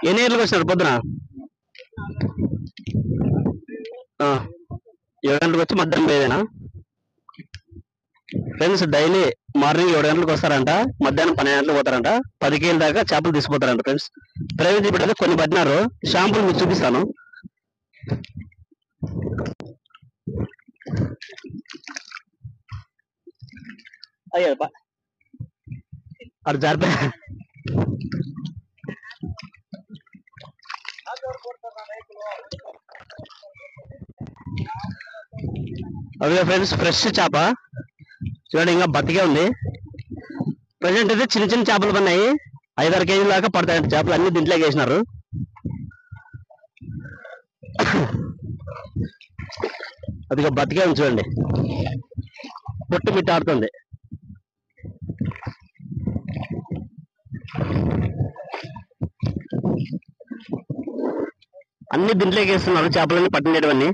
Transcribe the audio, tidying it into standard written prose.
ఎన్ని గంటలకు వచ్చినారు పొద్దున? 7 గంటలకు వచ్చి మధ్యాహ్నం పోయేదేనా ఫ్రెండ్స్? డైలీ మార్నింగ్ 7 గంటలకు వస్తారంట, మధ్యాహ్నం 12 గంటలకు పోతారంట. 10 కేజీల దాకా చేపలు తీసుకుపోతారంట ఫ్రెండ్స్. ప్రైవేట్ ఇప్పుడు కొన్ని పట్టినారు, షాంపుల్ మీకు చూపిస్తాను. అయ్యో అటు జారిపోయా. అదే ఫ్రెండ్స్ ఫ్రెష్ చేప చూడండి, ఇంకా బతికే ఉంది. ప్రజెంట్ అయితే చిన్న చిన్న చేపలు పడినాయి, 5-6 కేజీల దాకా పడతాయంట చేపలు. అన్ని దీంట్లోకి వేసినారు. అదిగా బతికే ఉంది చూడండి, పొట్టు మిట్ట ఆడుతుంది. అన్ని దీంట్లోకి వేస్తున్నారు చేపలన్నీ పట్టినవన్నీ.